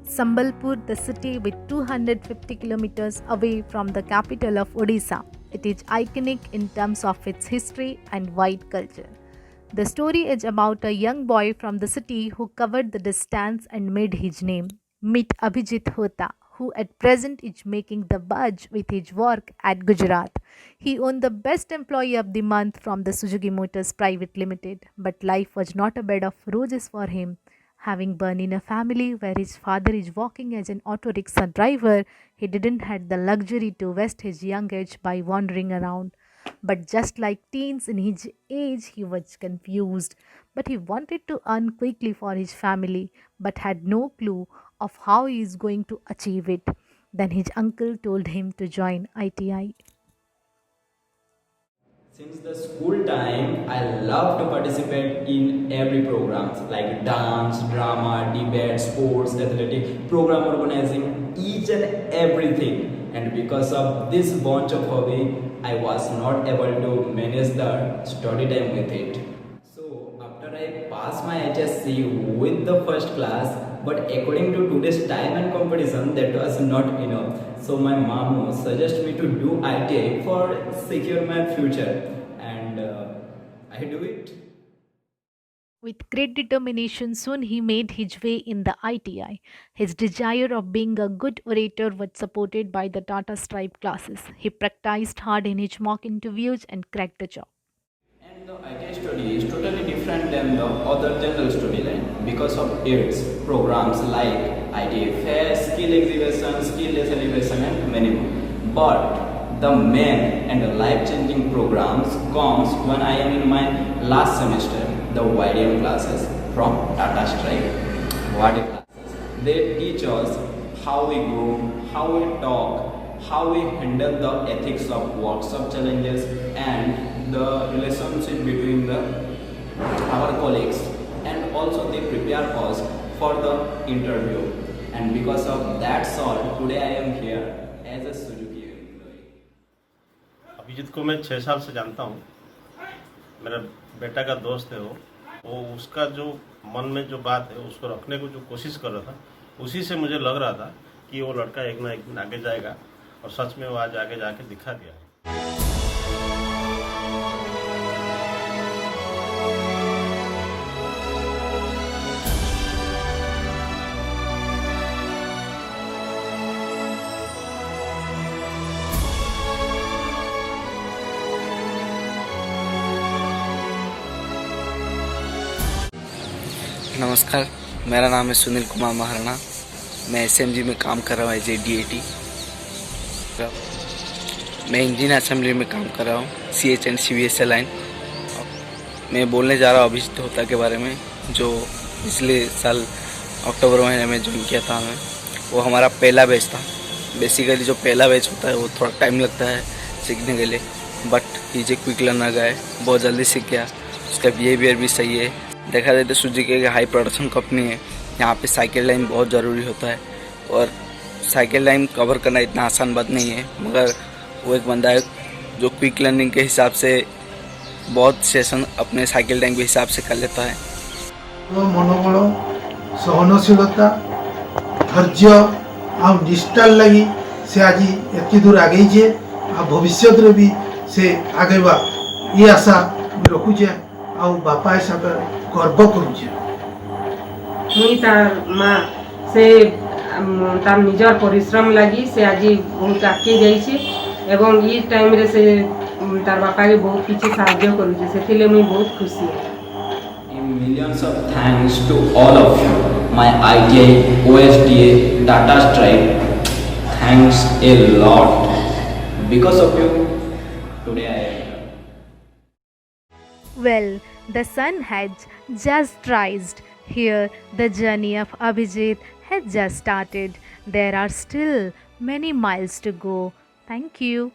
Sambalpur, the city with 250 kilometers away from the capital of Odisha. It is iconic in terms of its history and wide culture. The story is about a young boy from the city who covered the distance and made his name. Meet Abhijit Hota, who at present is making the budge with his work at Gujarat. He won the Best Employee of the Month from the Suzuki Motors Private Limited, but life was not a bed of roses for him. Having born in a family where his father is working as an auto rickshaw driver, he didn't have the luxury to waste his young age by wandering around. But just like teens in his age, he was confused. But he wanted to earn quickly for his family, but had no clue of how he is going to achieve it. Then his uncle told him to join ITI. Since the school time, I love to participate in every programs like dance, drama, debate, sports, athletic, program organizing, each and everything. And because of this bunch of hobby, I was not able to manage the study time with it. So after I passed my HSC with the first class, but according to today's time and competition, that was not enough. So my mom suggested me to do ITI for secure my future, and I do it. With great determination, soon he made his way in the ITI. His desire of being a good orator was supported by the Tata Stripe classes. He practiced hard in his mock interviews and cracked the job. And the IT study is totally different than the other general study line because of its programs like IT fair, skill exhibition, skill celebration, and many more. But the main and the life-changing programs comes when I am in my last semester, the YDM classes from Tata Stripe. What a classes! They teach us how we grow, how we talk, how we handle the ethics of workshop challenges and the relationship between our colleagues, and also they prepare us for the interview, and because of that sort today I am here as a Suzuki employee. Abhijit को मैं 6 साल से जानता हूँ। मेरा बेटा का दोस्त है वो उसका जो मन में जो बात है उसको रखने को जो कोशिश कर रहा था, उसी से मुझे लग रहा था कि वो लड़का एक ना एक दिन आगे जाएगा, और सच में वो आज आगे जाके दिखा दिया। नमस्कार, मेरा नाम है सुनील कुमार महाराणा। मैं एसएमजी में काम कर रहा हूँ एज ए DAT। मैं इंजन असेंबली में काम कर रहा हूँ CH एंड CVSL लाइन। मैं बोलने जा रहा हूँ अभिजीत होता के बारे में, जो पिछले साल अक्टूबर महीने में ज्वाइन किया था हमें। वो हमारा पहला बैच था। बेसिकली जो पहला बैच होता है वो थोड़ा टाइम लगता है सीखने के लिए, बट ये जो क्विक लर्नर का है बहुत जल्दी सीख गया। उसका बिहेवियर भी सही है। देखा जाए तो सुजुकी एक हाई प्रोडक्शन कंपनी है। यहाँ पे साइकिल लाइन बहुत ज़रूरी होता है, और साइकिल लाइन कवर करना इतना आसान बात नहीं है, मगर वो एक बंदा है जो क्विक लर्निंग के हिसाब से बहुत सेशन अपने साइकिल लाइन के हिसाब से कर लेता है। मनोबल, सहनशीलता, धैर्य आ निष्ठार लगी से आज एत दूर आगे आ भविष्य भी से आगेबा ये आशा रखुचे। आ बापा हिसाब गर्व करुचे। मुई तार माँ से तार निजर परिश्रम लगी से आज बहुत आगे जाइए, एवं ये टाइम रे से तार बापा के बहुत किसी साहाय्य करुचे, से मुई बहुत खुशी है। Millions of thanks to all of you, my ITI, OSDA, Tata Stripe. Thanks a lot. Because of you, today I am here. Well, the sun has just rised. Here, the journey of Abhijit has just started. There are still many miles to go. Thank you.